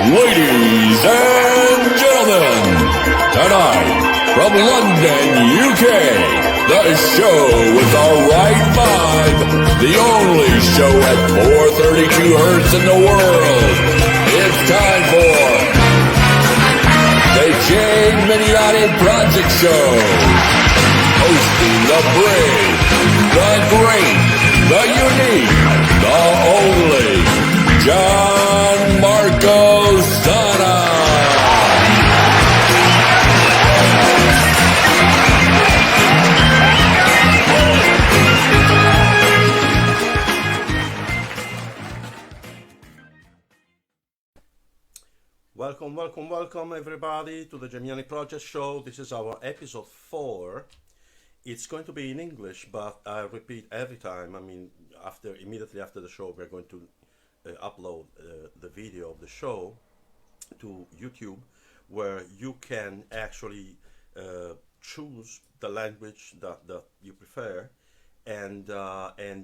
Ladies and gentlemen, tonight from London, UK, the show with the right vibe, the only show at 432 hertz in the world. It's time for the Jane Miniati Project Show. Hosting the brave, the great, the unique, the only, John Marco Sana. Welcome everybody to the Gemiani Project Show. This is our episode 4. It's going to be in English, but I repeat every time. I mean, immediately after the show, we're going to upload the video of the show to YouTube, where you can actually choose the language that you prefer and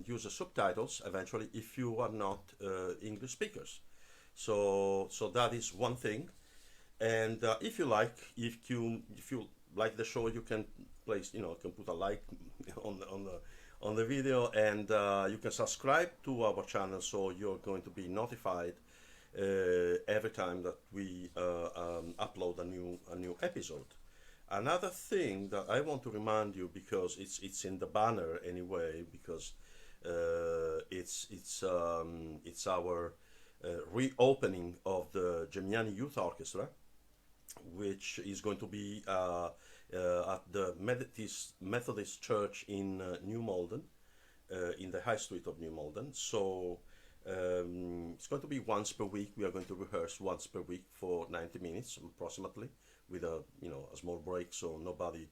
use the subtitles eventually if you are not English speakers. So that is one thing. And if you like the show, you can place, can put a like on the video, and you can subscribe to our channel, so you're going to be notified every time that we upload a new episode. Another thing that I want to remind you, because it's in the banner anyway, because it's our reopening of the Gemiani Youth Orchestra, which is going to be at the Methodist Church in New Malden, in the High Street of New Malden. So it's going to be once per week. We are going to rehearse once per week for 90 minutes approximately, with a small break, so nobody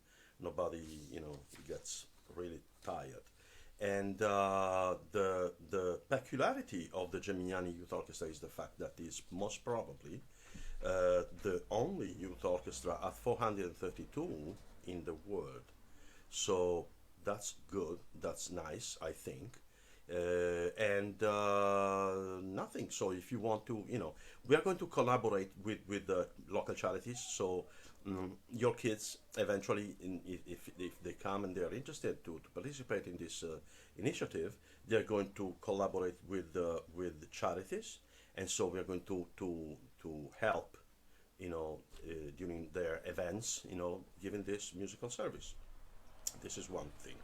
gets really tired. And the peculiarity of the Gemiani Youth Orchestra is the fact that it's most probably the only youth orchestra at 432 in the world. So that's good, that's nice, I think. And nothing. So if you want to, we are going to collaborate with the local charities. So your kids eventually, if they come and they are interested to participate in this initiative, they're going to collaborate with the charities, and so we are going to help, during their events, giving this musical service. This is one thing.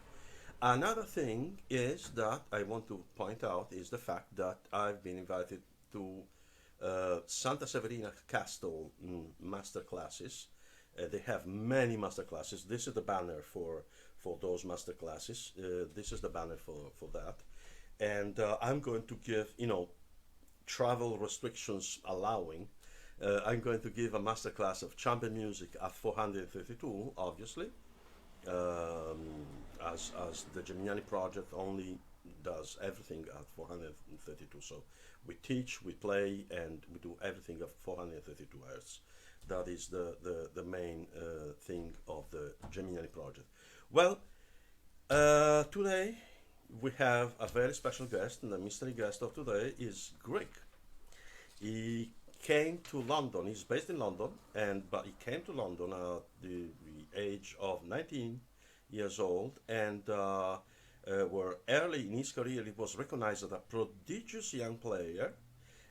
Another thing is that I want to point out is the fact that I've been invited to Santa Severina Castle master classes. They have many master classes. This is the banner for those master classes. This is the banner for that. And I'm going to give, travel restrictions allowing, I'm going to give a master class of chamber music at 432, obviously, as the Gemiani Project only does everything at 432. So we teach, we play, and we do everything at 432 hertz. That is the main thing of the Gemiani Project. Well, today we have a very special guest, and the mystery guest of today is Greg. He came to London. He's based in London, but he came to London at the age of 19 years old, and where early in his career he was recognized as a prodigious young player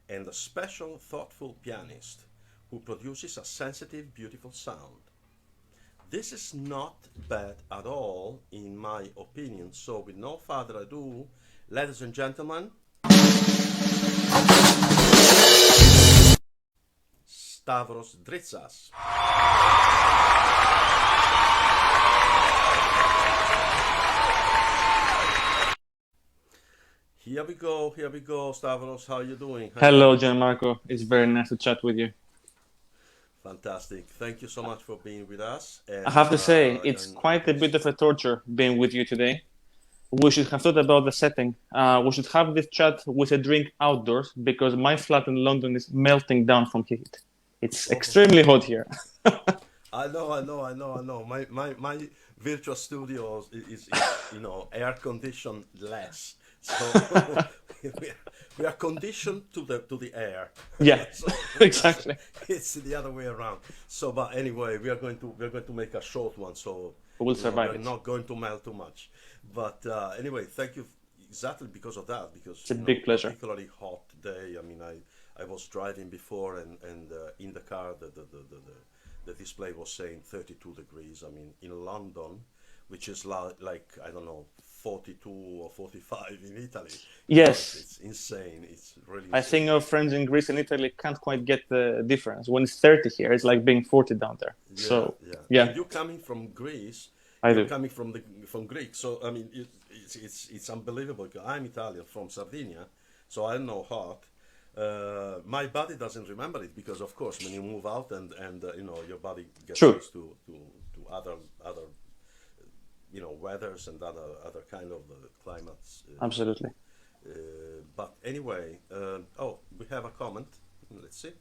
and a special, thoughtful pianist who produces a sensitive, beautiful sound. This is not bad at all, in my opinion. So with no further ado, ladies and gentlemen, Stavros Dritsas. Here we go, Stavros. How are you doing? Hello, Gianmarco. It's very nice to chat with you. Fantastic. Thank you so much for being with us. And, I have to say, it's quite a bit of a torture being with you today. We should have thought about the setting. We should have this chat with a drink outdoors, because my flat in London is melting down from heat. It's extremely hot here. I know. My virtual studio is air conditioned less. So we are conditioned to the air. Yeah, So exactly. it's the other way around. So, but anyway, we're going to make a short one. So We'll survive we're it. not going to melt too much. But anyway, thank you exactly because of that. Because It's a big pleasure. particularly hot day. I mean, I was driving before, and in the car, the display was saying 32 degrees. I mean, in London, which is like I don't know, 42 or 45 in Italy. Yes. It's insane. It's really I insane. think our friends in Greece and Italy can't quite get the difference. When it's 30 here, it's like being 40 down there. So, yeah, And you're coming from Greece. I You're do. coming from Greek. So I mean, it's unbelievable. I'm Italian from Sardinia, so I know hot. My body doesn't remember it because, of course, when you move out and your body gets True. used to other weathers and other kind of climates. Absolutely. But anyway, we have a comment. Let's see.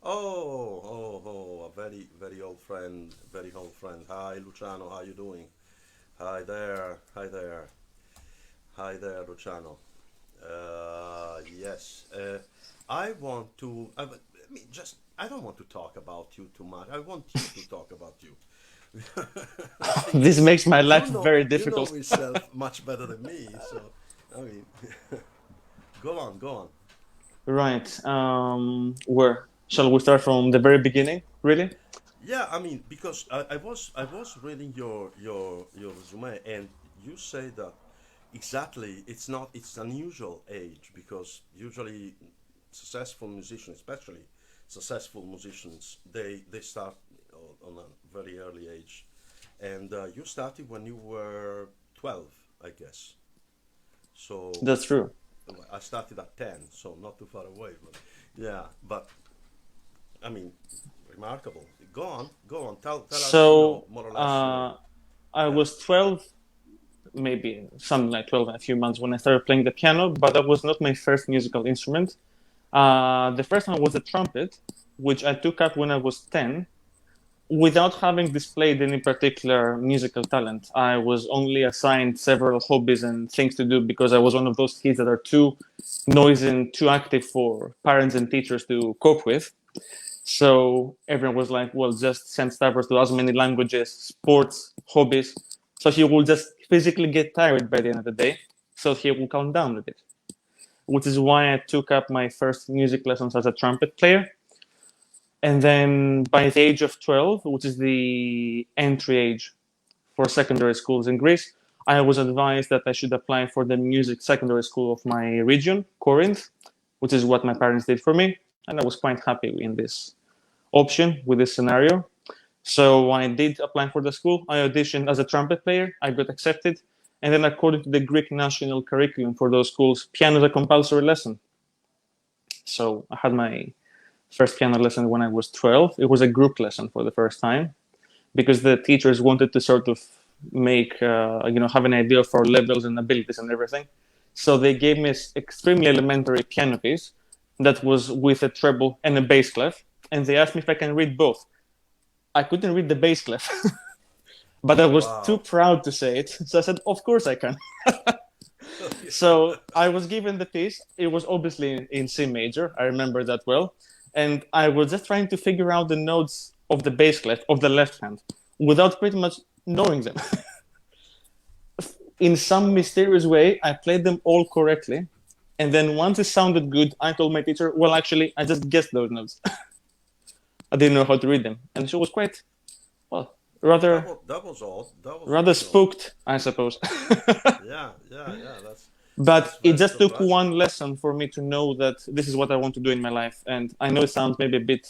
A very old friend, very old friend. Hi, Luciano, how you doing? Hi there, Luciano. Yes, I want to. I don't want to talk about you too much. I want you to talk about you. This makes my life very You difficult. know yourself much better than me. So, I mean, go on. Right. Where? Shall we start from the very beginning? Really? Yeah, I mean, because I was reading your resume, and you say that exactly it's unusual age because usually successful musicians, especially successful musicians, they start on a very early age, and you started when you were 12, I guess. So That's true. I started at 10, so not too far away, but yeah, but I mean, remarkable. Go on. Tell us, So, more or less. I Yeah. was 12, maybe something like 12 and a few months when I started playing the piano, but that was not my first musical instrument. The first one was the trumpet, which I took up when I was 10, without having displayed any particular musical talent. I was only assigned several hobbies and things to do because I was one of those kids that are too noisy and too active for parents and teachers to cope with. So everyone was like, well, just send Stavros to as many languages, sports, hobbies. So he will just physically get tired by the end of the day. So he will calm down a bit, which is why I took up my first music lessons as a trumpet player. And then by the age of 12, which is the entry age for secondary schools in Greece, I was advised that I should apply for the music secondary school of my region, Corinth, which is what my parents did for me. And I was quite happy in this option with this scenario. So I did apply for the school. I auditioned as a trumpet player. I got accepted. And then according to the Greek national curriculum for those schools, piano is a compulsory lesson. So I had my first piano lesson when I was 12. It was a group lesson for the first time because the teachers wanted to sort of make, have an idea of our levels and abilities and everything. So they gave me an extremely elementary piano piece that was with a treble and a bass clef. And they asked me if I can read both. I couldn't read the bass clef, but I was too Wow. proud to say it. So I said, of course I can. So I was given the piece. It was obviously in C major. I remember that well. And I was just trying to figure out the notes of the bass clef of the left hand without pretty much knowing them. In some mysterious way, I played them all correctly. And then once it sounded good, I told my teacher, well, actually, I just guessed those notes. I didn't know how to read them. And she was quite, well, rather That was odd. That was rather really odd. spooked, I suppose. Yeah. But That's it very just took surprising. one lesson for me to know that this is what I want to do in my life. And I know it sounds maybe a bit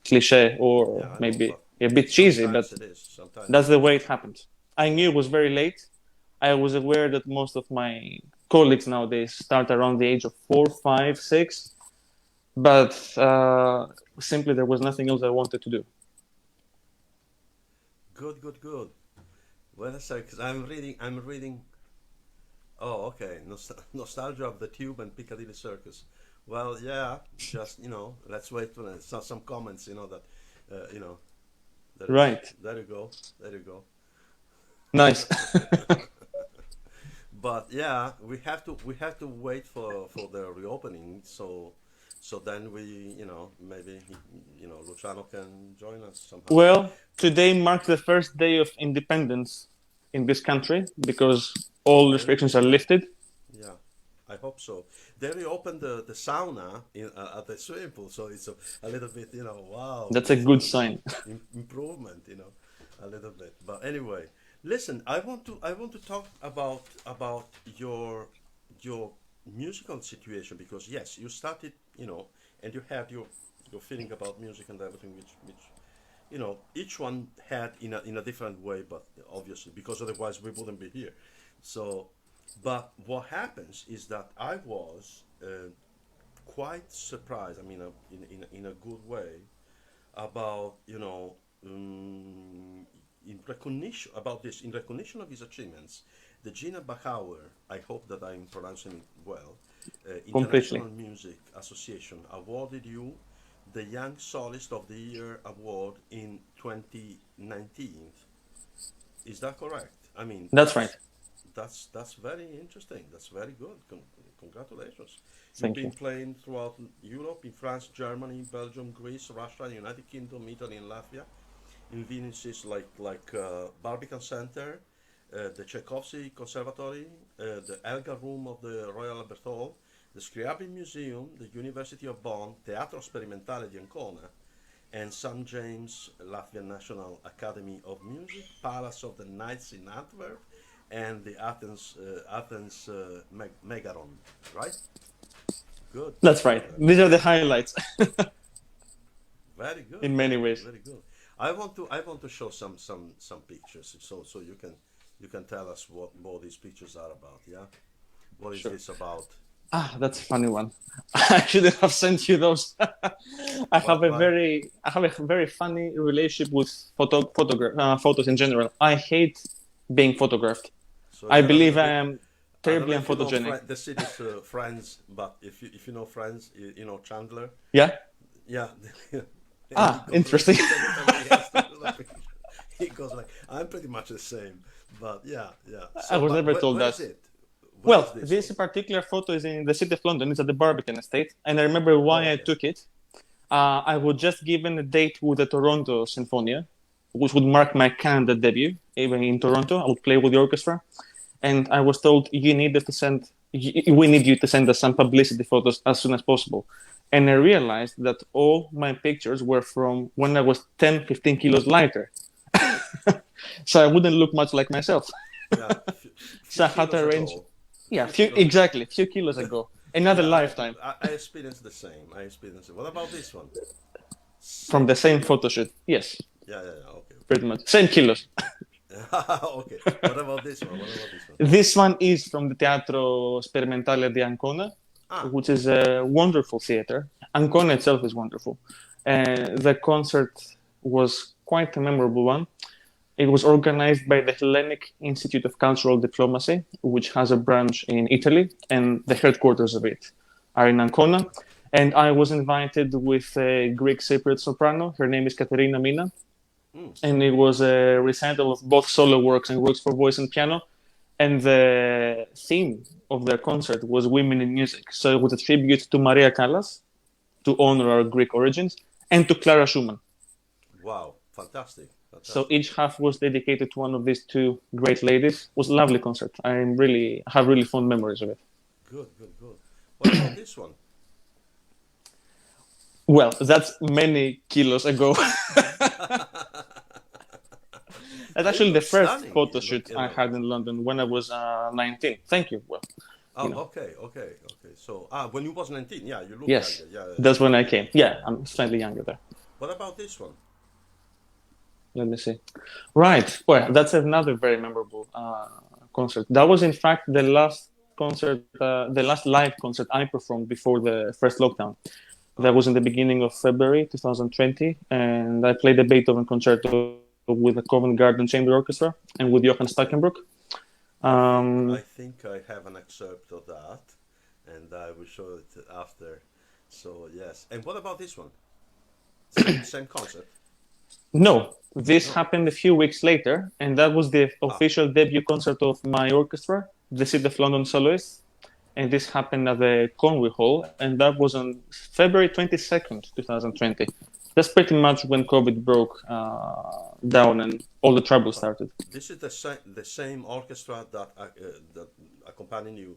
cliche or Yeah, I know, maybe but a bit cheesy, but sometimes it is. Sometimes that's it the is. way it happened. I knew it was very late. I was aware that most of my colleagues nowadays start around the age of 4, 5, 6, but simply there was nothing else I wanted to do. Good. Wait a sec, 'cause I'm reading. Oh, okay. Nostalgia of the Tube and Piccadilly Circus. Well, yeah. Just let's wait for some comments. That, there is. Right. There you go. There you go. Nice. but yeah, we have to wait for the reopening. So then maybe Luciano can join us somehow. Well, today marks the first day of independence in this country because all Really? restrictions are lifted. Yeah, I hope so. They reopened the sauna at the swimming pool, so it's a little bit, wow, That's a it's good sign. improvement, a little bit. But anyway, listen, I want to talk about your musical situation, because yes, you started, and you had your feeling about music and everything, which each one had in a different way, but obviously because otherwise we wouldn't be here. So, but what happens is that I was quite surprised. I mean, in a good way, about in recognition of his achievements. The Gina Bachauer, I hope that I'm pronouncing it well, Completely. International Music Association awarded you the Young Soloist of the Year award in 2019. Is that correct? I mean, That's right. that's very interesting. That's very good. Congratulations. You've Thank been you. playing throughout Europe, in France, Germany, Belgium, Greece, Russia, United Kingdom, Italy, and Latvia, in venues like Barbican Center, the Tchaikovsky Conservatory, the Elgar Room of the Royal Albert Hall, the Scriabin Museum, the University of Bonn, Teatro Sperimentale di Ancona, and St. James Latvian National Academy of Music, Palace of the Knights in Antwerp, and the Athens Megaron, right? Good. That's right. These are the highlights Very good. in Very many good. ways. Very good. I want to show some pictures, so you can tell us what these pictures are about. Yeah. What is Sure. this about? Ah, that's a funny one. I shouldn't have sent you those. Why? I have a very funny relationship with photos in general. I hate being photographed. So I you're a believe little I bit. am I don't terribly know if you know unphotogenic. the city's Friends, but if you know Friends, Chandler. Yeah. Yeah. And he Ah, goes like interesting. this every time he has to do that picture. He goes like, I'm pretty much the same. But yeah, yeah. I So, was but never told where that. is it? Where is Well, this this one? particular photo is in the city of London. It's at the Barbican estate, and I remember Oh, why I okay. took it. I was just given a date with the Toronto Sinfonia, which would mark my Canada debut. Even in Toronto, I would play with the orchestra, and I was told we need you to send us some publicity photos as soon as possible. And I realized that all my pictures were from when I was 10, 15 kilos lighter, so I wouldn't look much like myself. Yeah, So few I had to kilos arrange, ago. yeah, Few kilos ago. few kilos ago, another Yeah, lifetime I experienced the same. I experienced it. What about this one? from Same the same period. photo shoot. Yes, Yeah, yeah, yeah. Okay, pretty much same kilos. okay. Okay. What about this one? What about this one? This one is from the Teatro Sperimentale di Ancona, Ah, which is a wonderful theater. Ancona itself is wonderful. The concert was quite a memorable one. It was organized by the Hellenic Institute of Cultural Diplomacy, which has a branch in Italy, and the headquarters of it are in Ancona. And I was invited with a Greek Cypriot soprano. Her name is Katerina Mina. mm, And it was a recital of both solo works and works for voice and piano. And the theme of their concert was women in music. So it was a tribute to Maria Callas, to honor our Greek origins, and to Clara Schumann. wow, fantastic, So fantastic. each half was dedicated to one of these two great ladies. It was a lovely concert. I have really fond memories of it. Good, good, good. What about this one? Well, that's many kilos ago. That's You actually the look first stunning. photo You look, shoot I had in London when I was 19. Thank you. Well, Oh, you know, okay, okay, okay. So, when you was 19, yeah, you look yes, younger. Yeah, yeah, that's when I yeah. came. Yeah, I'm slightly younger there. What about this one? Let me see. Right. Well, that's another very memorable concert. That was, in fact, the last live concert I performed before the first lockdown. That Oh, was in the beginning of February 2020, and I played the Beethoven concerto with the Covent Garden Chamber Orchestra and with Johann okay. Stackenbrook. I think I Um, think I have an excerpt of that, and I will show it after. So yes. And what about this one? Same concert? no, this No. happened a few weeks later, and that was the Ah, official debut concert of my orchestra the City of London soloists, and this happened at the Conway Hall, and that was on February 22nd, 2020. That's pretty much when COVID broke down and all the trouble started. This is the same orchestra that accompanied you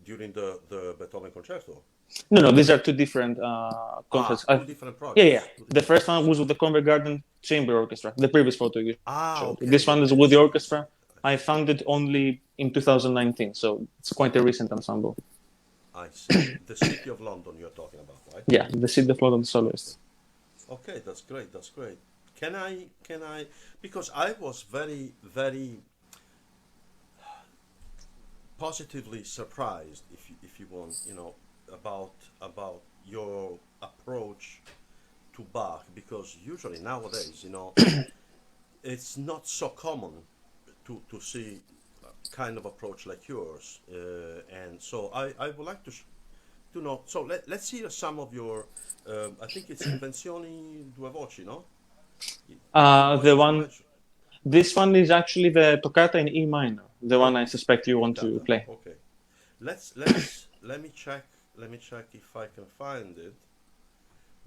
during the Beethoven concerto. No, these are two different concerts. Two different Yeah, projects. yeah. The first one was with the Convent Garden Chamber Orchestra, the previous photo you showed. Okay. This one is with the orchestra. I found it only in 2019, so it's quite a recent ensemble. I see. The City of London you're talking about, right? Yeah, the City of London soloists. Okay, that's great. That's great. Can I? Because I was very, very positively surprised, if you want, about your approach to Bach. Because usually nowadays, it's not so common to see a kind of approach like yours, and so I would like to know. So let's hear some of your. I think it's Invenzioni Due Voci, no? This one is actually the toccata in E minor, the one I suspect you want to play. Okay, let me check. Let me check if I can find it.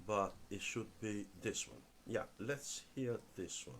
But it should be this one. Yeah, let's hear this one.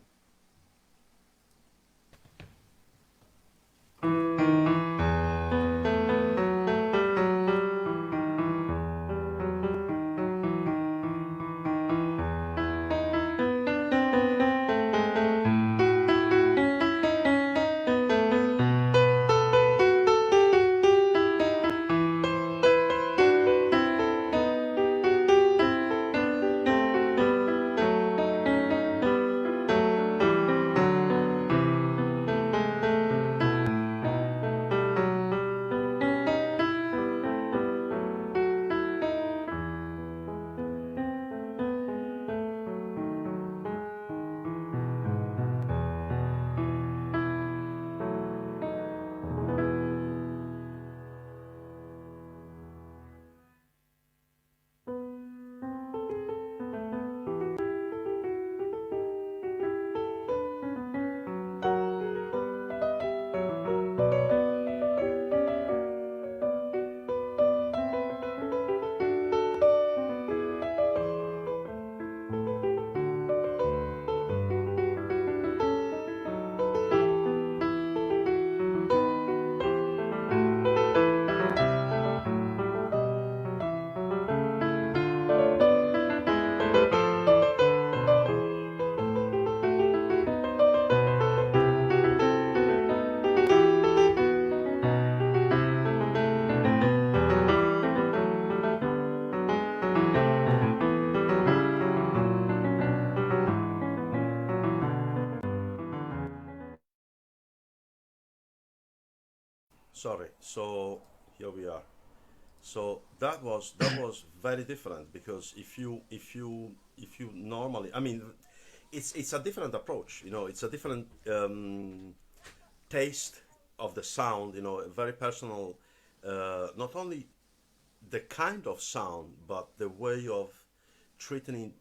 Sorry. So here we are. So that was very different, because if you normally, I mean, it's a different approach. It's a different taste of the sound. A very personal. Not only the kind of sound, but the way of treating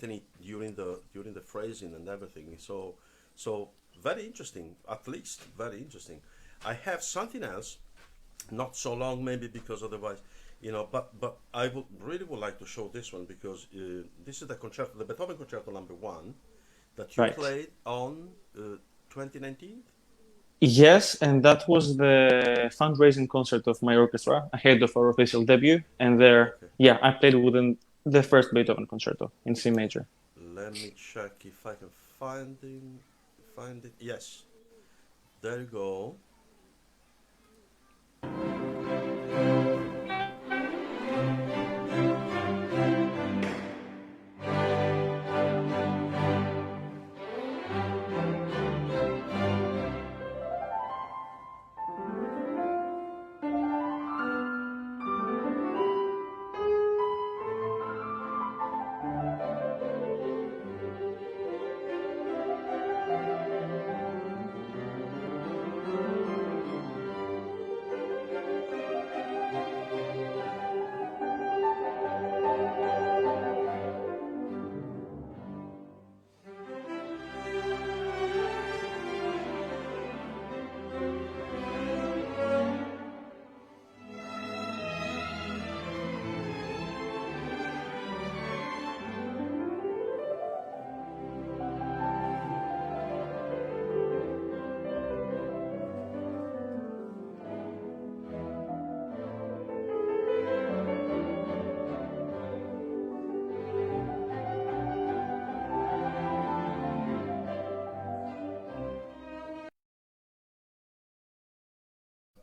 it during the phrasing and everything. So very interesting. At least very interesting. I have something else, not so long maybe, because otherwise, but I would like to show this one, because this is the Beethoven Concerto Number 1 that you Right. played on 2019. Yes, and that was the fundraising concert of my orchestra ahead of our official debut. And there, Okay. yeah, I played within the first Beethoven concerto in C major. Let me check if I can find it. Yes, there you go.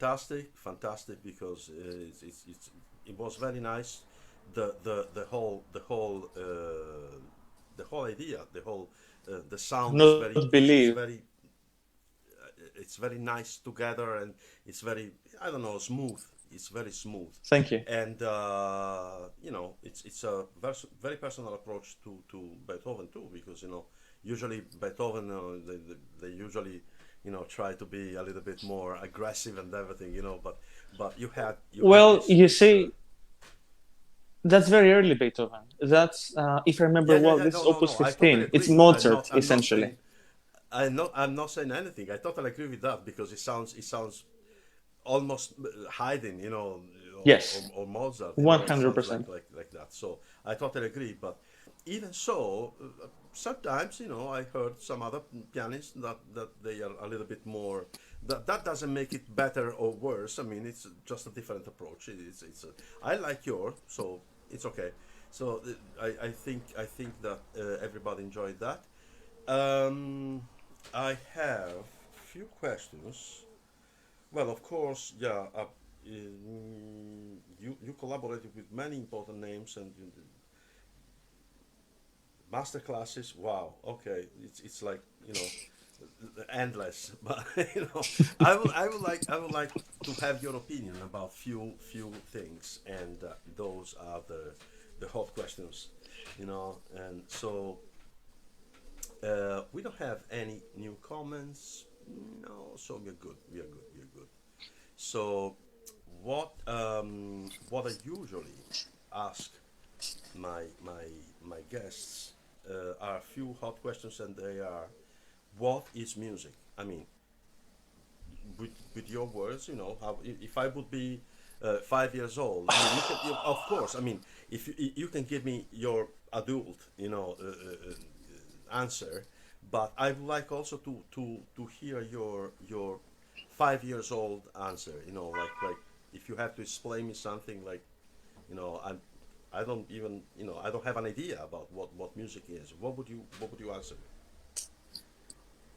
fantastic because it was very nice. The whole idea, the sound is very Not believe. it's very nice together, and it's very, I don't know, smooth. It's very smooth, Thank you. and it's a very personal approach to Beethoven too, because usually Beethoven, they usually try to be a little bit more aggressive and everything, but you had Well, this you this see, that's very early Beethoven. That's, if I remember well, yeah, this is no, no, Opus no, I totally 15. It's agree. Mozart, I'm not essentially. saying I'm not saying anything. I totally agree with that, because it sounds almost Haydn, Yes, or Mozart, it sounds 100%. like that. So I totally agree. But even so, sometimes I heard some other pianists that they are a little bit more. That doesn't make it better or worse. I mean, it's just a different approach. I like yours, so it's okay. So I think that everybody enjoyed that. Um, I have few questions. Well, of course, yeah. You collaborated with many important names and master classes. Wow. Okay, it's like endless. But I would like to have your opinion about few things, and those are the hot questions. And so we don't have any new comments. No, so we're good. We are good. We are good. So, what I usually ask my my guests are a few hot questions, and they are, what is music? I mean, with your words, how if I would be 5 years old, I mean, of course, I mean, if you can give me your adult, answer, but I would like also to hear your 5 years old answer. Like if you have to explain me something, like I'm. I don't even, I don't have an idea about what music is. What would you answer?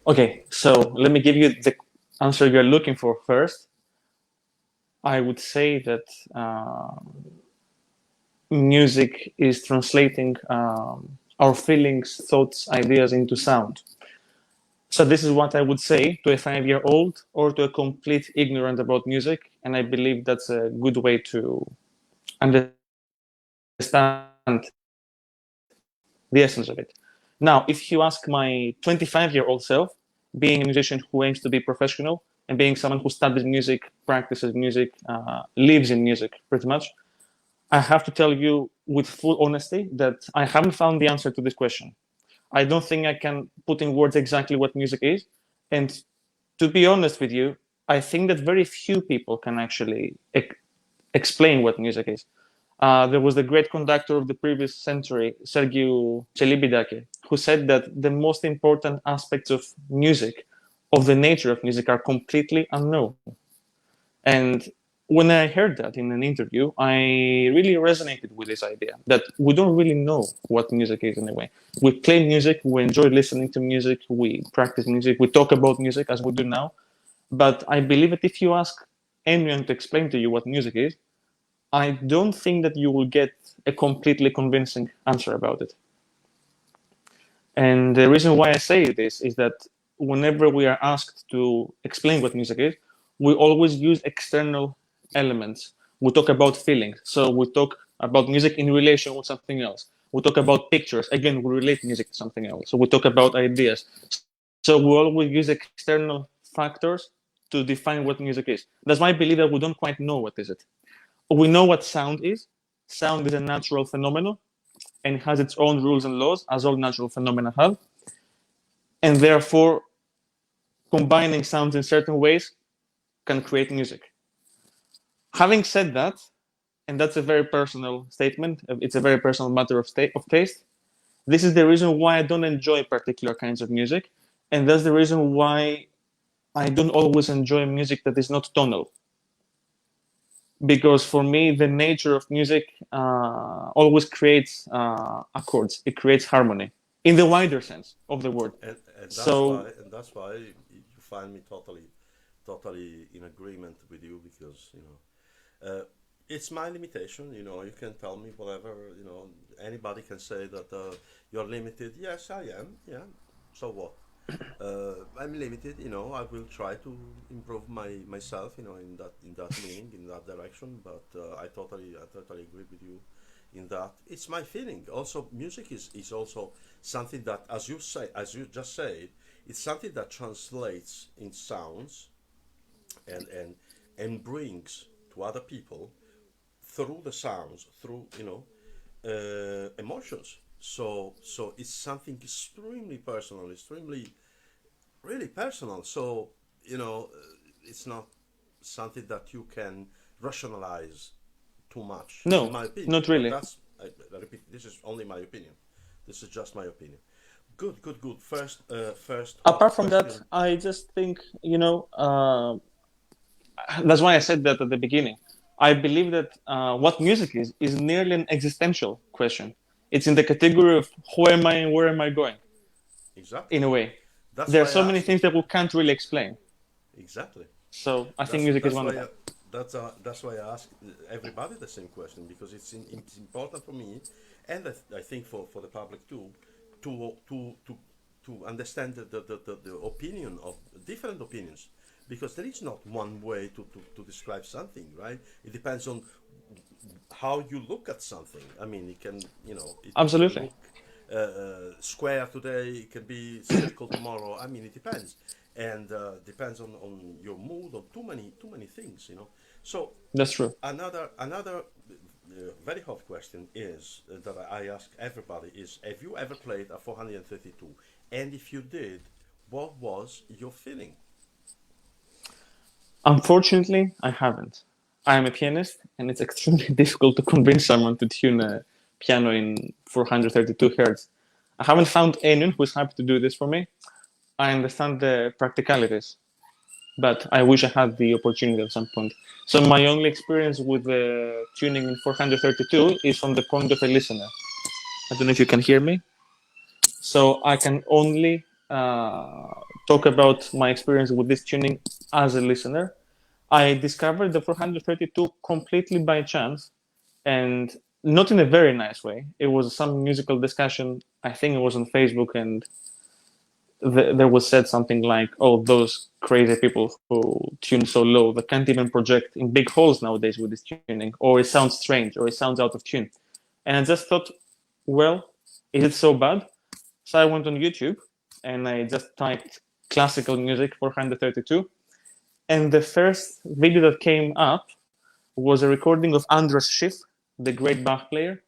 Okay, so let me give you the answer you're looking for first. I would say that music is translating our feelings, thoughts, ideas into sound. So this is what I would say to a 5-year-old or to a complete ignorant about music, and I believe that's a good way to understand the essence of it. Now, if you ask my 25-year-old self, being a musician who aims to be professional and being someone who studies music, practices music, lives in music pretty much, I have to tell you with full honesty that I haven't found the answer to this question. I don't think I can put in words exactly what music is. And to be honest with you, I think that very few people can actually explain what music is. There was the great conductor of the previous century, Sergiu Celibidache, who said that the most important aspects of music, of the nature of music, are completely unknown. And when I heard that in an interview, I really resonated with this idea that we don't really know what music is in a way. We play music, we enjoy listening to music, we practice music, we talk about music as we do now. But I believe that if you ask anyone to explain to you what music is, I don't think that you will get a completely convincing answer about it. And the reason why I say this is that whenever we are asked to explain what music is, we always use external elements. We talk about feelings. So we talk about music in relation with something else. We talk about pictures. Again, we relate music to something else. So we talk about ideas. So we always use external factors to define what music is. That's why I believe that we don't quite know what is it. We know what sound is. Sound is a natural phenomenon and has its own rules and laws, as all natural phenomena have. And therefore, combining sounds in certain ways can create music. Having said that, and that's a very personal statement, it's a very personal matter of taste. This is the reason why I don't enjoy particular kinds of music, and that's the reason why I don't always enjoy music that is not tonal. Because for me, the nature of music always creates accords. It creates harmony in the wider sense of the word. And So that's why you find me totally totally in agreement with you because it's my limitation. You can tell me whatever. Anybody can say that you're limited. Yes, I am. Yeah. So what? I'm limited. I will try to improve myself. In that meaning, in that direction. But I totally agree with you in that. It's my feeling. Also, music is also something that, as you just said, it's something that translates in sounds and brings to other people through the sounds, through emotions. So it's something extremely personal, extremely really personal. So it's not something that you can rationalize too much, in No, my opinion. not But really. I repeat, this is only my opinion. This is just my opinion. Good, good, good. First hot Apart from that, question. I just think, that's why I said that at the beginning. I believe that what music is nearly an existential question. It's in the category of who am I and where am I going, Exactly. in a way. That's There are why so I many asked you. things that we can't really explain. Exactly. So I think That's music is that's one of why them. that's why I ask everybody the same question because it's important for me, and I think for the public too, to to to to understand the opinion of different opinions, because there is not one way to describe something, right? It depends on how you look at something. I mean, it can Absolutely. look square today, it can be circle tomorrow. I mean, it depends, and depends on your mood, on too many things. So That's true. another very hot question is that I ask everybody is: Have you ever played a 432? And if you did, what was your feeling? Unfortunately, I haven't. I am a pianist, and it's extremely difficult to convince someone to tune a piano in 432 hertz. I haven't found anyone who's happy to do this for me. I understand the practicalities, but I wish I had the opportunity at some point. So my only experience with the tuning in 432 is from the point of a listener. I don't know if you can hear me. So I can only talk about my experience with this tuning as a listener. I discovered the 432 completely by chance and not in a very nice way. It was some musical discussion. I think it was on Facebook, and there was said something like, "Oh, those crazy people who tune so low that can't even project in big halls nowadays with this tuning, or it sounds strange, or it sounds out of tune." And I just thought, well, is it so bad? So I went on YouTube and I just typed classical music 432, and the first video that came up was a recording of Andras Schiff, the great Bach player,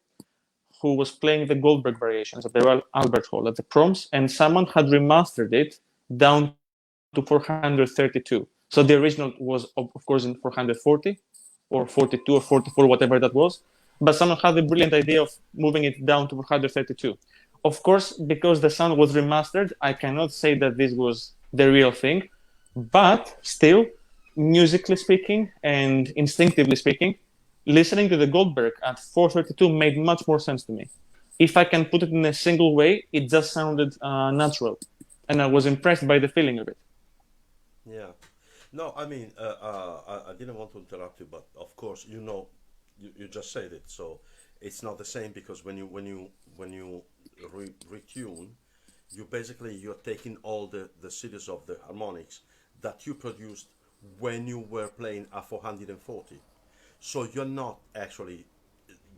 who was playing the Goldberg variations at the Royal Albert Hall at the Proms, and someone had remastered it down to 432. So the original was, of course, in 440 or 42 or 44, whatever that was. But someone had the brilliant idea of moving it down to 432. Of course, because the sound was remastered, I cannot say that this was the real thing. But still, musically speaking and instinctively speaking, listening to the Goldberg at 432 made much more sense to me. If I can put it in a single way, it just sounded natural, and I was impressed by the feeling of it. Yeah. No, I mean, I didn't want to interrupt you, but of course, you just said it. So it's not the same because when you retune, you're taking all the series of the harmonics that you produced when you were playing a 440. So you're not actually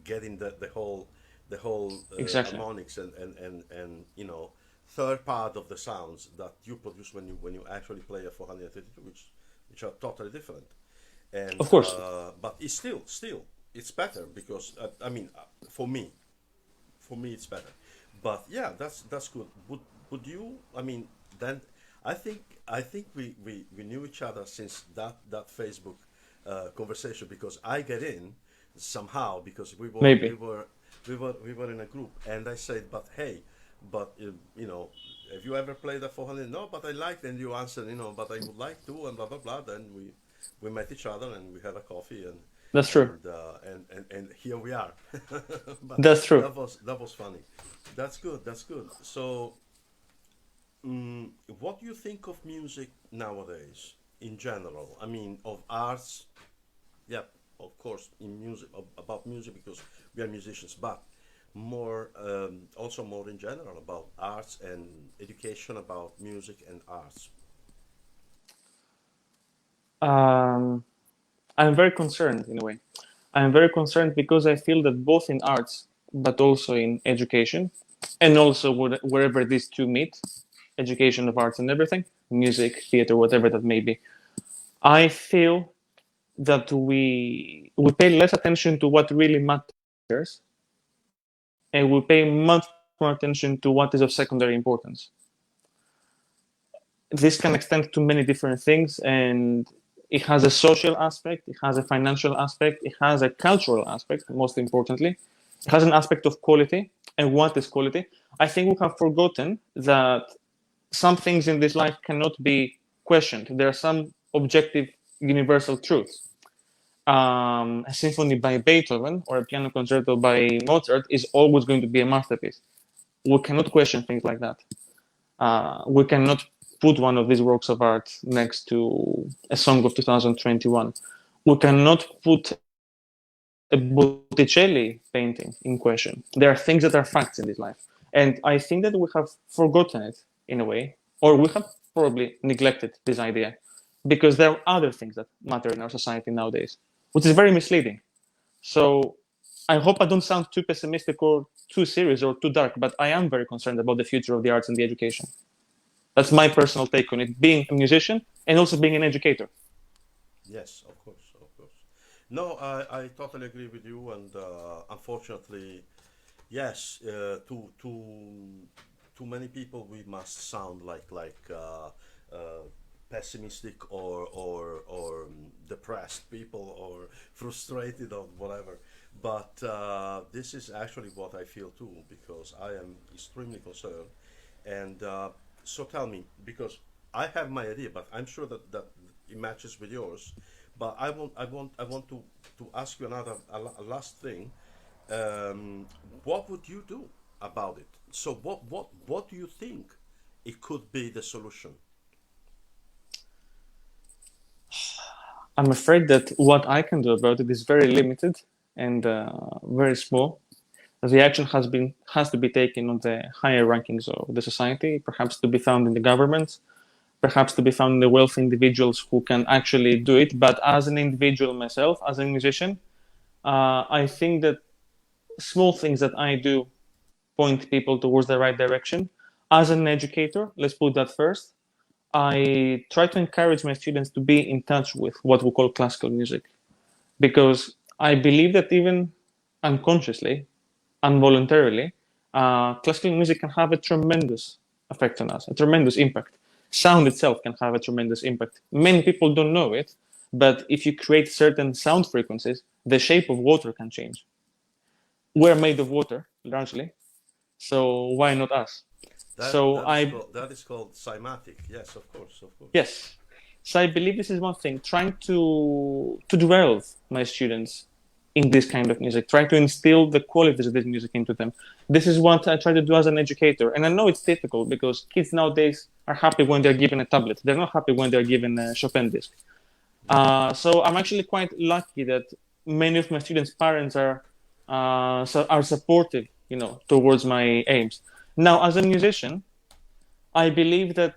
getting the whole Exactly. harmonics and third part of the sounds that you produce when you actually play a 432, which are totally different. And Of course. but it's still it's better because for me it's better. But yeah, that's good. Would you? I mean, then I think we knew each other since that Facebook conversation because I get in somehow because we were we Maybe. were we were we were in a group and I said, but hey, but have you ever played a 400? No, but I liked, and you answered, but I would like to, and blah blah blah. Then we met each other and we had a coffee and That's true. and here we are. But That's true. that was funny. That's good. That's good. So, what do you think of music nowadays? in general. I mean, of arts, yeah, of course, in music, about music because we are musicians, but more, also more in general about arts and education about music and arts. Um, I'm very concerned in a way. I'm very concerned because I feel that both in arts, but also in education, and also wherever these two meet, education of arts and everything, music, theater, whatever that may be, I feel that we pay less attention to what really matters, and we pay much more attention to what is of secondary importance. This can extend to many different things, and it has a social aspect, it has a financial aspect, it has a cultural aspect, most importantly. It has an aspect of quality. And what is quality? I think we have forgotten that some things in this life cannot be questioned. There are some objective universal truths. A symphony by Beethoven or a piano concerto by Mozart is always going to be a masterpiece. We cannot question things like that. We cannot put one of these works of art next to a song of 2021. We cannot put a Botticelli painting in question. There are things that are facts in this life. And I think that we have forgotten it in a way, or we have probably neglected this idea because there are other things that matter in our society nowadays, which is very misleading. So I hope I don't sound too pessimistic or too serious or too dark, but I am very concerned about the future of the arts and the education. That's my personal take on it, being a musician and also being an educator. Yes, of course, of course. No, I totally agree with you, and unfortunately, yes, to many people we must sound pessimistic or depressed people or frustrated or whatever. But this is actually what I feel too, because I am extremely concerned. And so tell me, because I have my idea, but I'm sure that it matches with yours. But I want to ask you a last thing. What would you do about it? So what do you think it could be the solution? I'm afraid that what I can do about it is very limited and very small. The action has to be taken on the higher rankings of the society, perhaps to be found in the government, perhaps to be found in the wealthy individuals who can actually do it. But as an individual myself, as a musician, I think that small things that I do point people towards the right direction. As an educator, let's put that first. I try to encourage my students to be in touch with what we call classical music because I believe that even unconsciously, involuntarily, classical music can have a tremendous effect on us, a tremendous impact. Sound itself can have a tremendous impact. Many people don't know it, but if you create certain sound frequencies, the shape of water can change. We're made of water, largely, so why not us? So That is called cymatic. Yes, of course, of course. yes. So I believe this is one thing, trying to delve my students in this kind of music, try to instill the qualities of this music into them. This is what I try to do as an educator. And I know it's difficult because kids nowadays are happy when they're given a tablet. They're not happy when they're given a Chopin disc. So I'm actually quite lucky that many of my students' parents are supportive, towards my aims. Now, as a musician, I believe that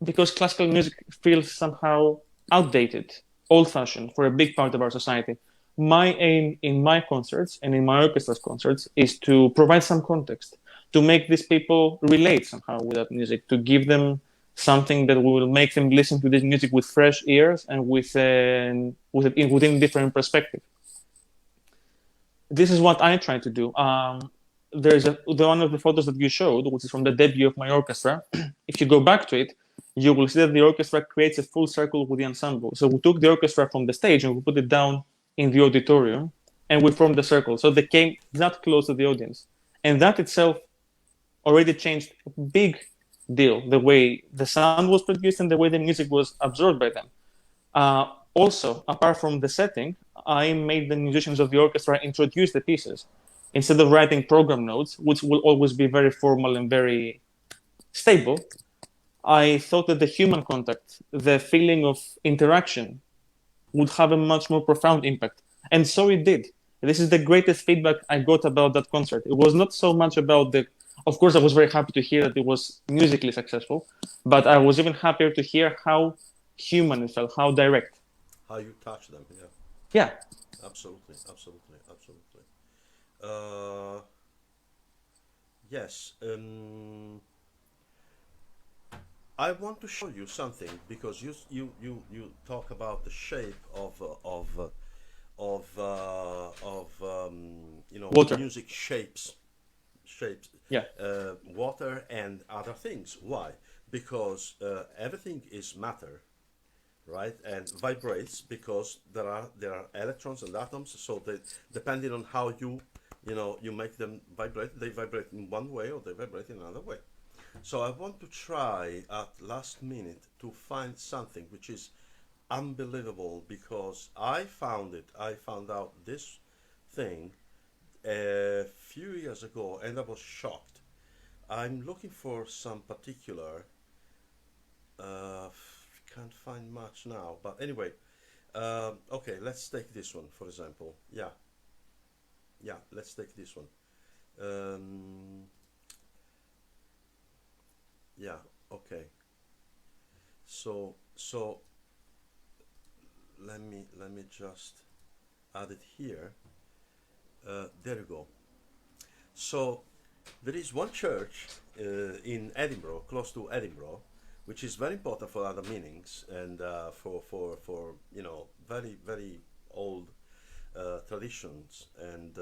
because classical music feels somehow outdated, old-fashioned for a big part of our society, my aim in my concerts and in my orchestra's concerts is to provide some context, to make these people relate somehow with that music, to give them something that will make them listen to this music with fresh ears and within different perspective. This is what I try to do. There's one of the photos that you showed, which is from the debut of my orchestra. If you go back to it, you will see that the orchestra creates a full circle with the ensemble. So we took the orchestra from the stage and we put it down in the auditorium and we formed a circle. So they came that close to the audience. And that itself already changed a big deal, the way the sound was produced and the way the music was absorbed by them. Also, apart from the setting, I made the musicians of the orchestra introduce the pieces. Instead of writing program notes, which will always be very formal and very stable, I thought that the human contact, the feeling of interaction, would have a much more profound impact. And so it did. This is the greatest feedback I got about that concert. It was not so much about the, of course, I was very happy to hear that it was musically successful, but I was even happier to hear how human it felt, how direct. How you touch them, yeah. Yeah, Absolutely, absolutely, absolutely. Uh, yes. I want to show you something because you talk about the shape of water. music shapes Yeah, water and other things. Why? Because everything is matter, right, and vibrates because there are electrons and atoms. So that depending on how you make them vibrate, they vibrate in one way or they vibrate in another way. So I want to try at last minute to find something which is unbelievable because I found it. I found out this thing a few years ago and I was shocked. I'm looking for some particular. Uh, can't find much now, but anyway. Okay, let's take this one for example. Yeah, yeah. Let's take this one. Um, yeah. Okay. So let me just add it here. There you go. So there is one church in Edinburgh, close to Edinburgh, which is very important for other meanings and for very very old traditions and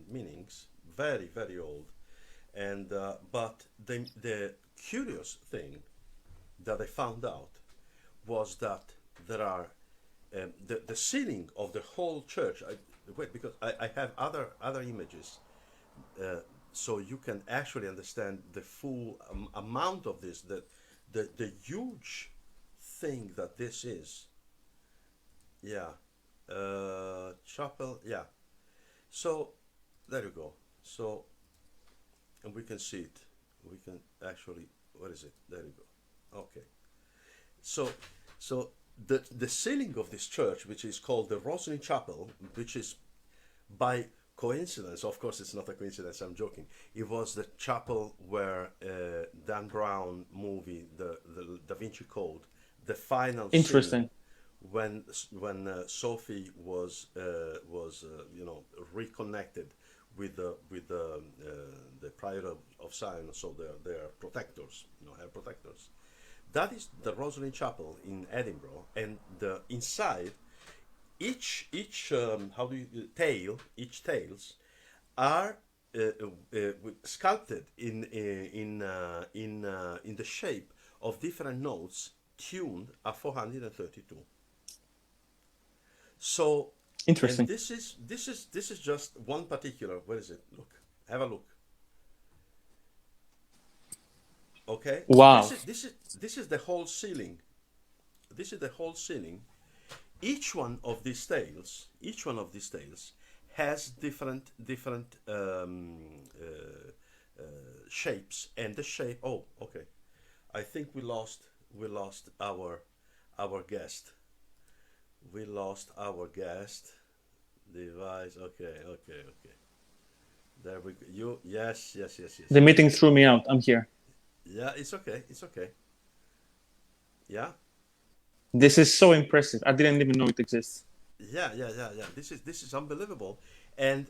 meanings, very very old. And but the curious thing that I found out was that there are the ceiling of the whole church. Wait, because I have other images, uh, so you can actually understand the full amount of this. The huge thing that this is. Yeah, chapel. Yeah. So there you go. So and we can see it. We can actually. What is it? There you go. Okay. So, so the ceiling of this church, which is called the Rosary Chapel, which is by coincidence, of course, it's not a coincidence. I'm joking. It was the chapel where Dan Brown movie, the Da Vinci Code, the final scene interesting. when Sophie was reconnected with the Prior of Zion, so their protectors, her protectors. That is the Rosalind Chapel in Edinburgh, and the inside each how do you tail each tails are sculpted in the shape of different notes tuned at 432. So, and Interesting. this is just one particular. Where is it? Look, have a look. Okay, Wow. this is the whole ceiling. This is the whole ceiling. Each one of these tails has different shapes, and the shape. Oh, okay. I think we lost our guest. We lost our guest. Device. Okay, okay, okay. There we go. You. Yes, yes, yes, yes, The yes. meeting threw me out. I'm here. Yeah, it's okay. It's okay. Yeah, This is so impressive. I didn't even know it exists. yeah, yeah, yeah, yeah. This is unbelievable, and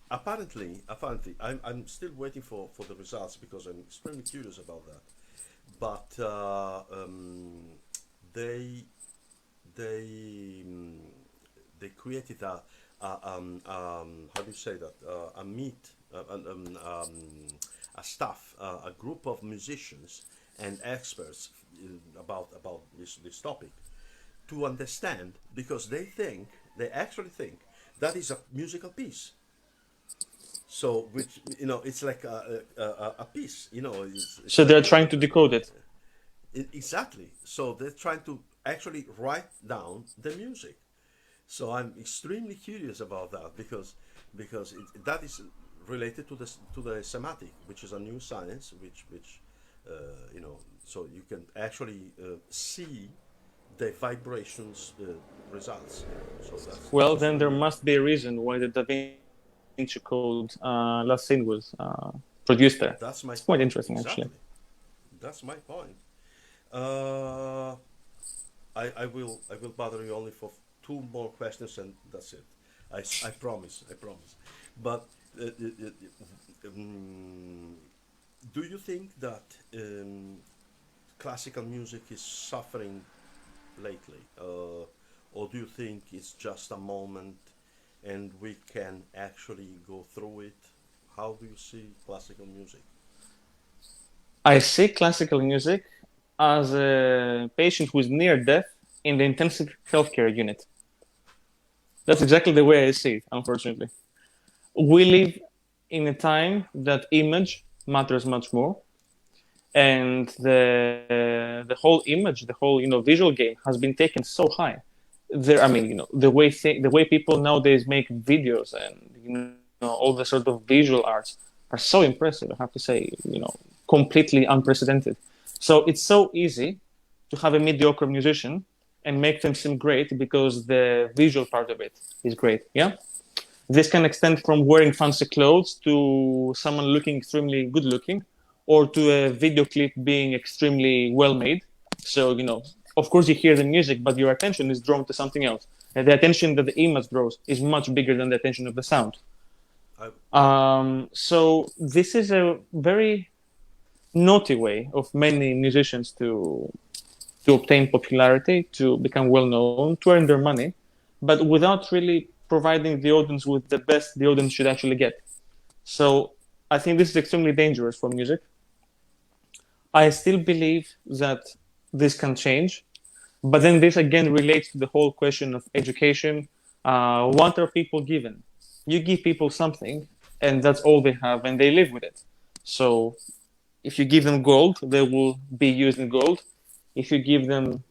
apparently, I'm still waiting for the results because I'm extremely curious about that. But they they mm, they created how do you say that a staff, a group of musicians and experts about this topic to understand because they actually think that is a musical piece. So which it's like a piece. It's So like they're trying to decode it. exactly. So they're trying to actually write down the music. So I'm extremely curious about that because that is related to the semantic, which is a new science, which so you can actually see the vibrations results. So Well, that's then there really must be a reason why the Da Vinci Code last scene was produced there. that's my It's quite point interesting, actually. exactly. That's my point. Uh, I will bother you only for two more questions and that's it. I promise. I promise. But uh, uh, do you think that classical music is suffering lately, or do you think it's just a moment and we can actually go through it? How do you see classical music? I see classical music as a patient who is near death in the intensive healthcare unit. That's exactly the way I see it, unfortunately. We live in a time that image matters much more, and the whole image, the whole visual game has been taken so high. There, I mean, the way people nowadays make videos and all the sort of visual arts are so impressive. I have to say, completely unprecedented. So it's so easy to have a mediocre musician and make them seem great because the visual part of it is great. Yeah, this can extend from wearing fancy clothes to someone looking extremely good looking, or to a video clip being extremely well made. So, of course, you hear the music, but your attention is drawn to something else. And the attention that the image draws is much bigger than the attention of the sound. Yeah, So, this is a very naughty way of many musicians to obtain popularity, to become well known, to earn their money, but without really providing the audience with the best the audience should actually get. So I think this is extremely dangerous for music. I still believe that this can change, but then this again relates to the whole question of education. What are people given? You give people something, and that's all they have, and they live with it. So if you give them gold, they will be used in gold. If you give them,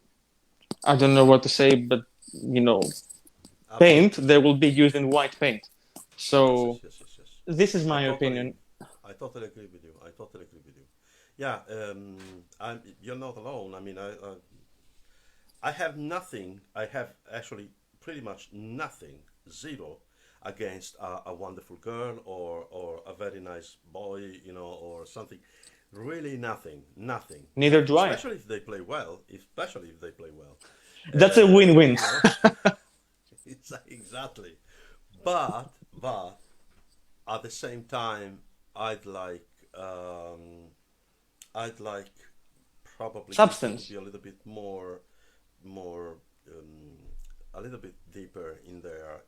I don't know what to say, but you know, paint, absolutely. they will be used in white paint. Yes, yes, So yes, yes, yes. this is I my totally, opinion. I totally agree with you. I totally agree with you. Yeah, you're not alone. I mean, I have nothing. I have actually pretty much nothing, zero, against a wonderful girl or a very nice boy, or something. Really nothing, nothing. Neither do I. Especially if they play well. Especially if they play well. That's a win-win. You know, it's exactly. But at the same time, I'd like um, I'd like probably people to Substance. be a little bit more a little bit deeper in their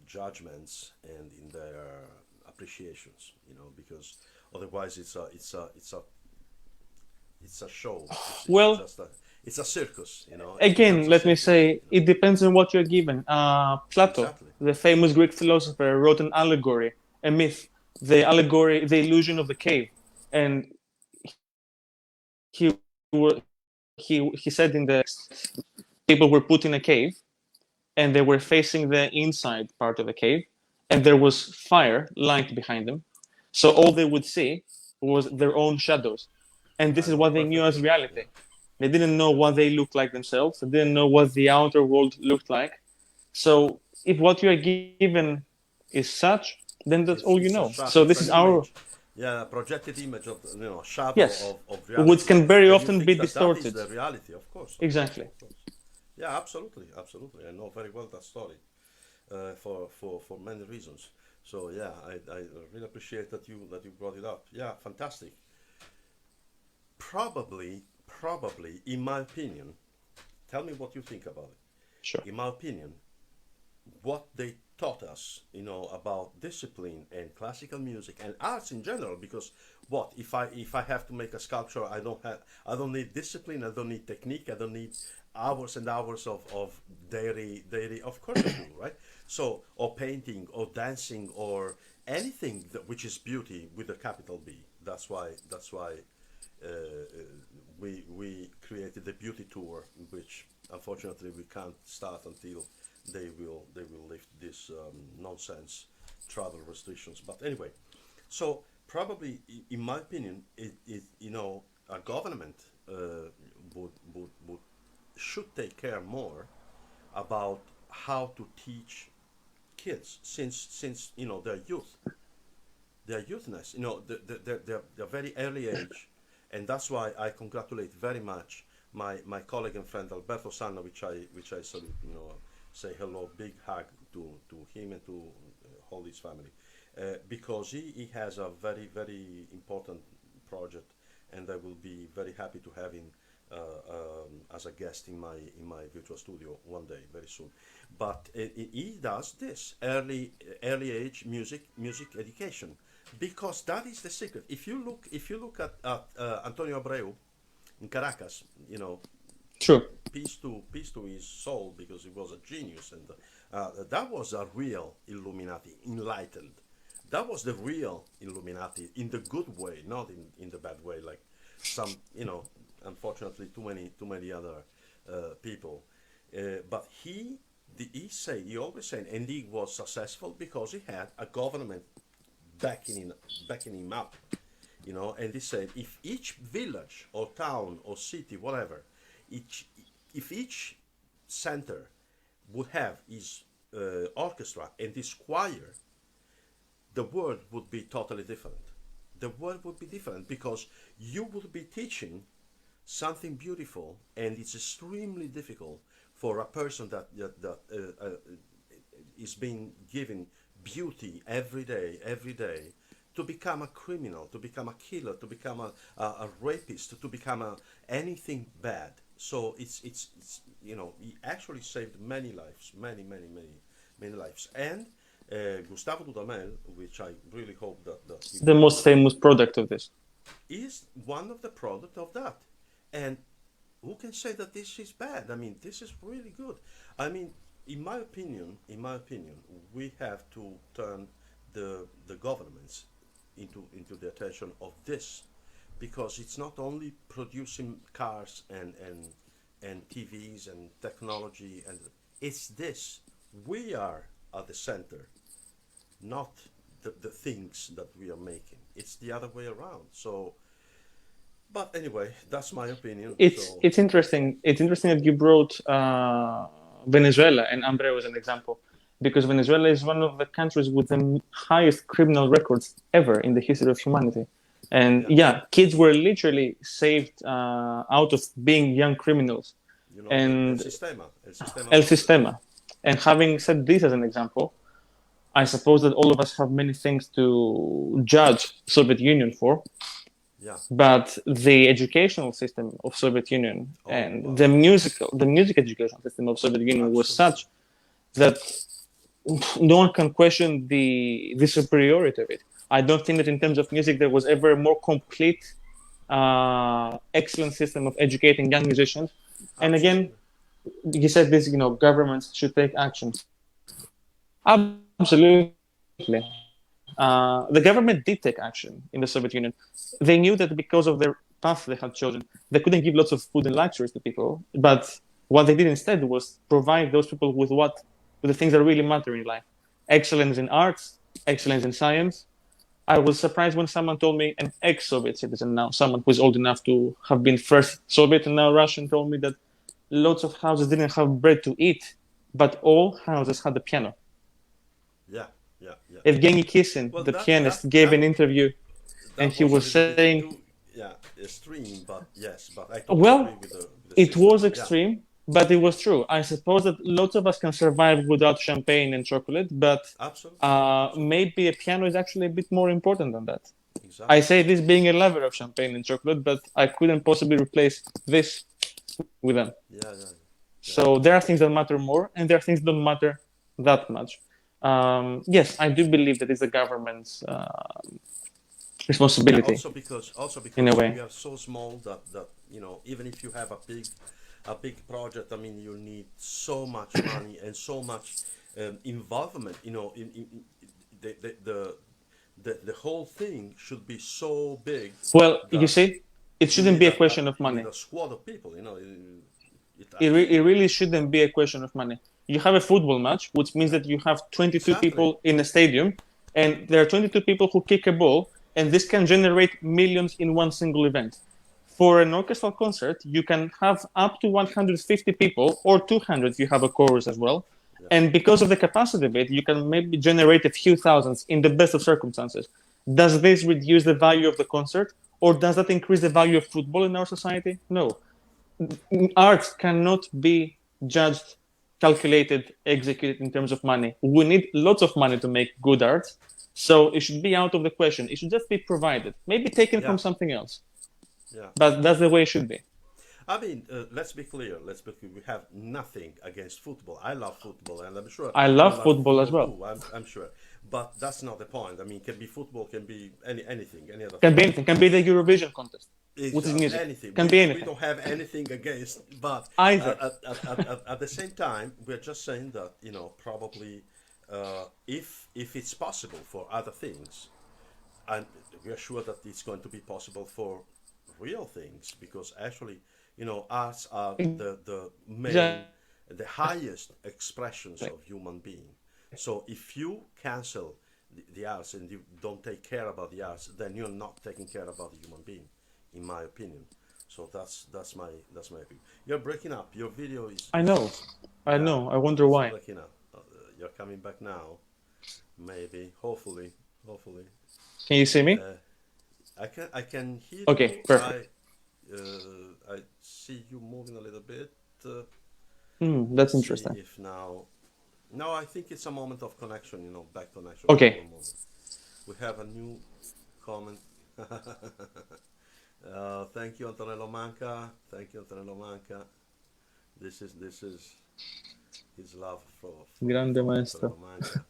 judgments and in their appreciations, because otherwise it's a show. It's Well, just it's a circus, it again, becomes a let me circus, say it depends on what you're given. Plato, exactly. the famous Greek philosopher, wrote an allegory, a myth, the allegory, the illusion of the cave, and he he said in the people were put in a cave and they were facing the inside part of the cave, and there was fire light behind them. So all they would see was their own shadows. And this I is know what they knew as perfectly. Yeah, reality. They didn't know yeah. what they looked like themselves, they didn't know what the outer world looked like. So if what you are given is such, then that's all you know. So It's this an is our, image, yeah, a projected image of shadow yes, of which reality, can very and you often be think that is distorted. the reality. Of course, of course, Exactly. of course. Yeah, absolutely, absolutely. I know very well that story, for many reasons. So yeah, I really appreciate that you brought it up. Yeah, fantastic. Probably, in my opinion, tell me what you think about Sure. it. In my opinion, what they taught us, about discipline and classical music and arts in general. Because what if I have to make a sculpture, I don't need discipline, I don't need technique, I don't need hours and hours of daily. Of course I do, right? So, or painting, or dancing, or anything which is beauty with a capital B. That's why we created the beauty tour, which unfortunately we can't start until they will lift this nonsense travel restrictions. But anyway, so probably, in my opinion, a government would should take care more about how to teach kids since their youthness, their very early age, and that's why I congratulate very much my colleague and friend Alberto Sanna, which I salute. Say hello, big hug to him and to all his family, because he has a very very important project, and I will be very happy to have him as a guest in my virtual studio one day, very soon. But he does this early age music education, because that is the secret. If you look at Antonio Abreu in Caracas, True. peace to his soul, because he was a genius, and that was a real Illuminati, enlightened. That was the real Illuminati in the good way, not in the bad way, like some, unfortunately, too many other people. But he always said, and he was successful because he had a government backing him up, And he said, if each village or town or city, whatever, if each center would have his orchestra and his choir, the world would be totally different. The world would be different, because you would be teaching something beautiful, and it's extremely difficult for a person that is being given beauty every day, to become a criminal, to become a killer, to become a rapist, to become anything bad. So it's he actually saved many lives, many lives. And Gustavo Dudamel, which I really hope that he The most famous product of this. is one of the product of that. And who can say that this is bad? I mean, this is really good. I mean, in my opinion, we have to turn the governments into the attention of this, because it's not only producing cars and TVs and technology, and it's this. We are at the center, not the things that we are making. It's the other way around. So, but anyway, that's my opinion. It's interesting. It's interesting that you brought Venezuela and Abreu as an example, because Venezuela is one of the countries with the highest criminal records ever in the history of humanity. And kids were literally saved out of being young criminals. And El Sistema. And having said this as an example, I suppose that all of us have many things to judge Soviet Union for. Yeah. But the educational system of Soviet Union the music educational system of Soviet Union was such that no one can question the superiority of it. I don't think that in terms of music there was ever a more complete, excellent system of educating young musicians. And again, you said this, governments should take action. Absolutely. The government did take action in the Soviet Union. They knew that because of their path they had chosen, they couldn't give lots of food and luxuries to people. But what they did instead was provide those people with the things that really matter in life: excellence in arts, excellence in science. I was surprised when someone told me, an ex-Soviet citizen now, someone who is old enough to have been first Soviet and now Russian, told me that lots of houses didn't have bread to eat, but all houses had a piano. Yeah. Evgeny Kissin, the pianist, gave an interview, and he was saying, extreme, but yes, but I totally agree with the it system. was extreme, but it was true. I suppose that lots of us can survive without champagne and chocolate, but Absolutely. maybe a piano is actually a bit more important than that. Exactly. I say this being a lover of champagne and chocolate, but I couldn't possibly replace this with them. Yeah. So there are things that matter more, and there are things that don't matter that much. Yes, I do believe that it's the government's responsibility. Also because in a way. we are so small that even if you have a big project, I mean, you need so much money and so much involvement. In the whole thing should be so big. Well, you see, it shouldn't be a question of money. A squad of people, It really shouldn't be a question of money. You have a football match, which means that you have 22 people in a stadium, and there are 22 people who kick a ball, and this can generate millions in one single event. For an orchestral concert, you can have up to 150 people or 200 if you have a chorus as well. Yeah. And because of the capacity of it, you can maybe generate a few thousands in the best of circumstances. Does this reduce the value of the concert, or does that increase the value of football in our society? No. Art cannot be judged, calculated, executed in terms of money. We need lots of money to make good art, so it should be out of the question. It should just be provided, maybe taken from something else. Yeah. But that's the way it should be. I mean, let's be clear. We have nothing against football. I love football, and I'm sure I love football as well. Too, I'm sure, but that's not the point. I mean, can be football, can be anything, any other. Can be anything. Can be the Eurovision contest, which is music. Anything. Can be anything. We don't have anything against, but either. At the same time, we're just saying that probably if it's possible for other things, and we are sure that it's going to be possible for real things, because actually arts are the main, the highest expressions of human being. So if you cancel the arts and you don't take care about the arts, then you're not taking care about the human being, in my opinion. So that's my opinion. You're breaking up. Your video is. I know. I wonder why. Breaking up. You're coming back now. Maybe. Hopefully. Can you see me? I can hear. Okay, perfect. I see you moving a little bit. That's interesting. If now, I think it's a moment of connection. Back connection. Okay. We have a new comment. Thank you, Antonello Manca. This is his love for Grande maestro. Manca,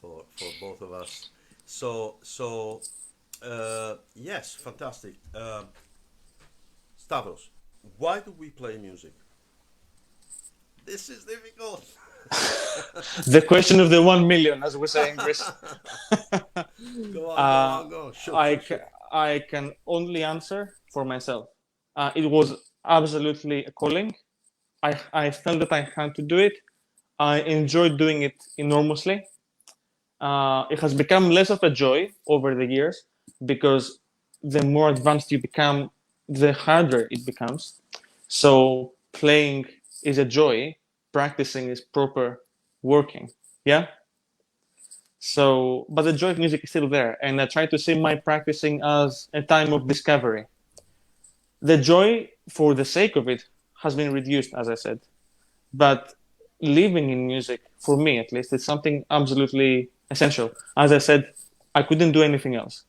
for both of us. So. Yes, fantastic. Stavros, why do we play music? This is difficult. The question of the 1 million, as we say in Greece. Go on. Sure. I can only answer for myself. It was absolutely a calling. I felt that I had to do it. I enjoyed doing it enormously. It has become less of a joy over the years, because the more advanced you become, the harder it becomes. So playing is a joy, practicing is proper working. Yeah? So, but the joy of music is still there, and I try to see my practicing as a time of discovery. The joy, for the sake of it, has been reduced, as I said. But living in music, for me at least, is something absolutely essential. As I said, I couldn't do anything else.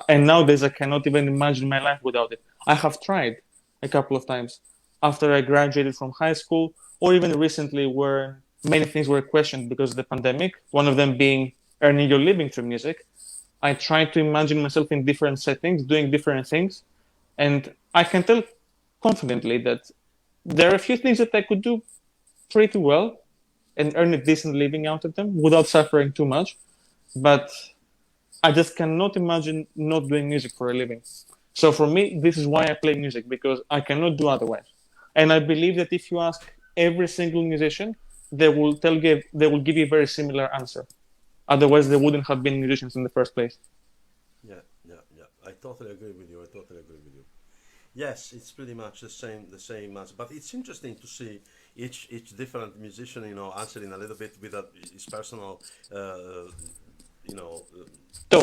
And nowadays I cannot even imagine my life without it. I have tried a couple of times after I graduated from high school, or even recently, where many things were questioned because of the pandemic, one of them being earning your living through music. I tried to imagine myself in different settings, doing different things. And I can tell confidently that there are a few things that I could do pretty well and earn a decent living out of them without suffering too much. But I just cannot imagine not doing music for a living. So for me, this is why I play music, because I cannot do otherwise. And I believe that if you ask every single musician, they will give you a very similar answer. Otherwise, they wouldn't have been musicians in the first place. Yeah. I totally agree with you. Yes, it's pretty much the same answer. But it's interesting to see each different musician, answering a little bit with his personal,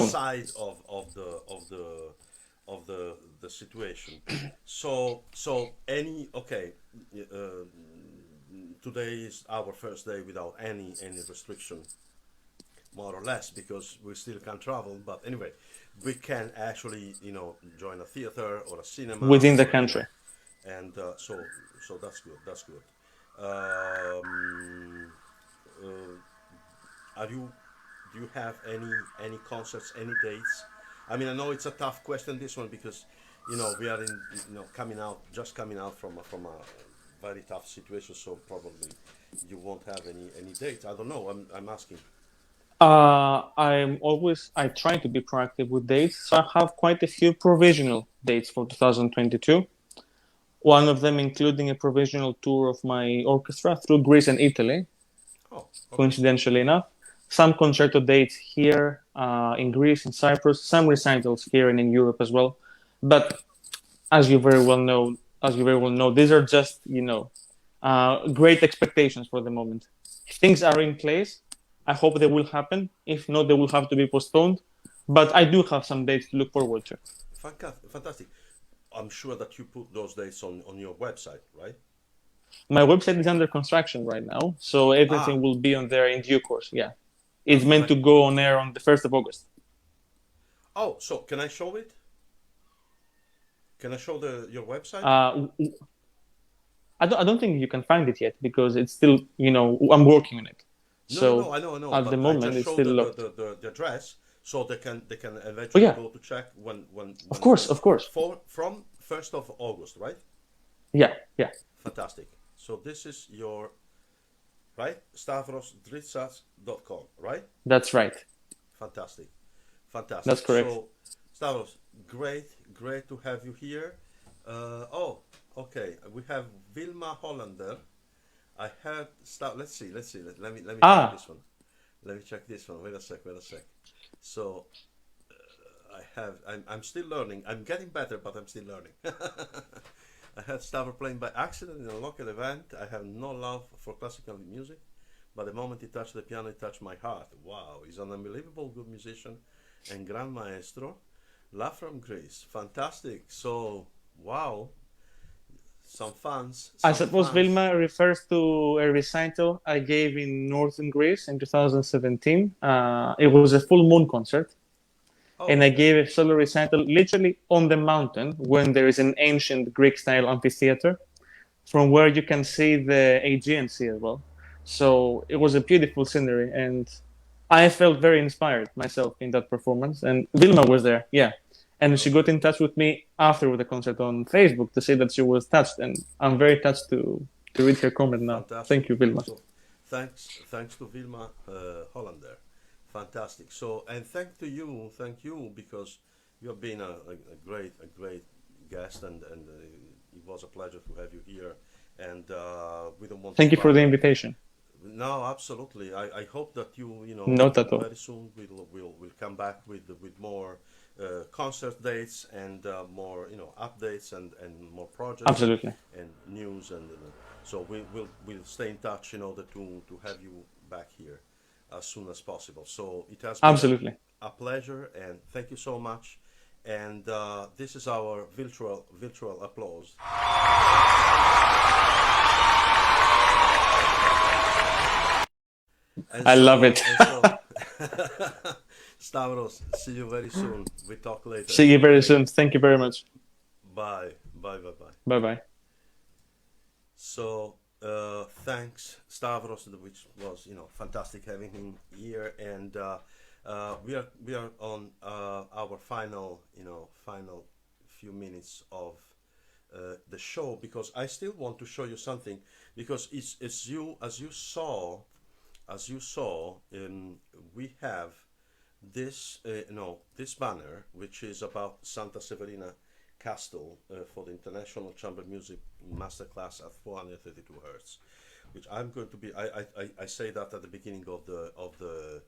side of the situation. So today is our first day without any restriction, more or less, because we still can't travel. But anyway, we can actually join a theater or a cinema within the country, and so that's good. Do you have any concerts, any dates? I mean, I know it's a tough question, this one, because we are coming out from a very tough situation, so probably you won't have any dates. I don't know. I'm asking. I try to be proactive with dates, so I have quite a few provisional dates for 2022. One of them including a provisional tour of my orchestra through Greece and Italy, coincidentally enough. some concerto dates here in Greece, in Cyprus, some recitals here and in Europe as well. But as you very well know, these are just great expectations for the moment. Things are in place. I hope they will happen. If not, they will have to be postponed. But I do have some dates to look forward to. Fantastic. I'm sure that you put those dates on your website, right? My website is under construction right now, so everything will be on there in due course. Yeah, it's meant to go on air on the 1st of August. Oh, so can I show it? Can I show your website? I don't think you can find it yet because it's still, I'm working on it. No, I know. At but the moment, I just it's show still locked. the address, so they can eventually go to check when. Of course. From 1st of August, right? Yeah. Fantastic. So this is your, right? StavrosDritsas.com, right? That's right. Fantastic. That's correct. So, Stavros, great to have you here. Okay. We have Vilma Hollander. I heard let's see. Let me check this one. Let me check this one. Wait a sec. So I'm still learning. I'm getting better, but I'm still learning. I heard Stavros playing by accident in a local event. I have no love for classical music, but the moment he touched the piano, it touched my heart. Wow, he's an unbelievable good musician and grand maestro. Love from Greece. Fantastic. So, wow. I suppose Vilma refers to a recital I gave in northern Greece in 2017. It was a full moon concert. And I gave a solo recital literally on the mountain when there is an ancient Greek-style amphitheater from where you can see the Aegean Sea as well. So it was a beautiful scenery, and I felt very inspired myself in that performance. And Vilma was there, yeah. And she got in touch with me after the concert on Facebook to say that she was touched, and I'm very touched to read her comment now. Fantastic. Thank you, Vilma. So, thanks to Vilma Hollander. Fantastic. So, and thank you because you have been a great guest, and it was a pleasure to have you here. And we don't want. Thank you for the invitation. No, absolutely. I hope that you Not at all. very soon we'll come back with more concert dates and more updates and more projects. Absolutely. And news and so we'll stay in touch in order to have you back here as soon as possible. So it has been absolutely a pleasure, and thank you so much. And this is our virtual applause. I love it. Stavros, see you very soon. We talk later. See you very soon. Thank you very much. Bye. Bye. So thanks, Stavros, which was fantastic having him here, and we are on our final few minutes of the show, because I still want to show you something, because as you saw, we have this this banner, which is about Santa Severina Castle for the International Chamber Music Masterclass at 432 Hertz, which I'm going to be. I say that at the beginning of the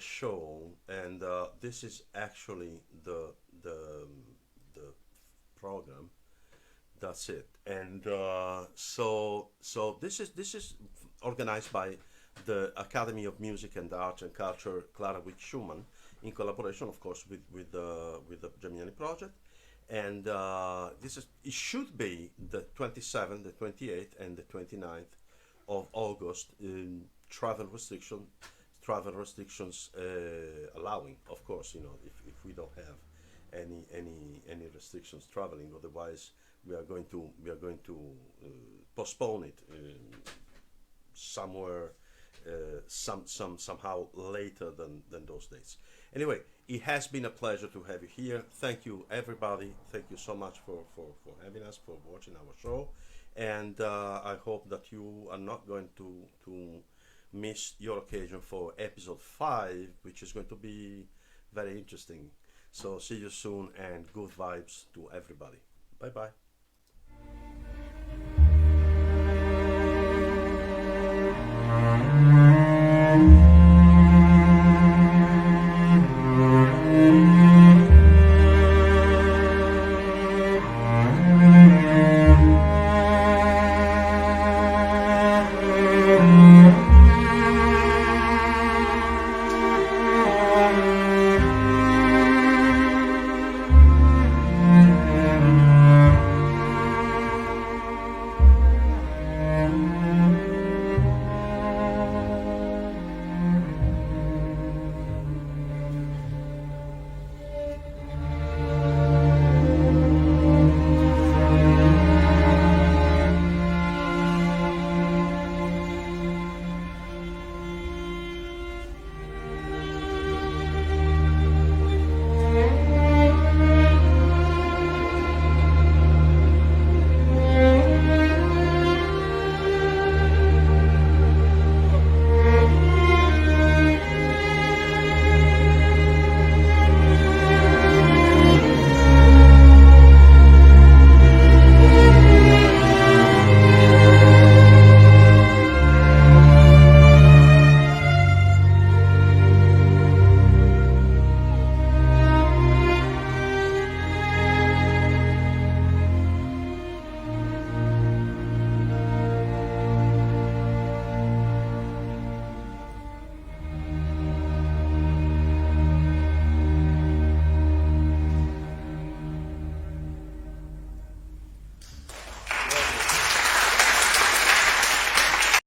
show, and this is actually the program. That's it, and so this is organized by the Academy of Music and Art and Culture Clara Witz Schumann, in collaboration, of course, with the Geminiani project. And it should be the 27th, the 28th, and the 29th of August. Travel restrictions allowing, of course. If we don't have any restrictions traveling, otherwise we are going to postpone it somewhere. Somehow later than those dates. Anyway, it has been a pleasure to have you here. Thank you, everybody. Thank you so much for having us, for watching our show, and I hope that you are not going to miss your occasion for episode 5, which is going to be very interesting. So see you soon, and good vibes to everybody. Bye bye. Thank you.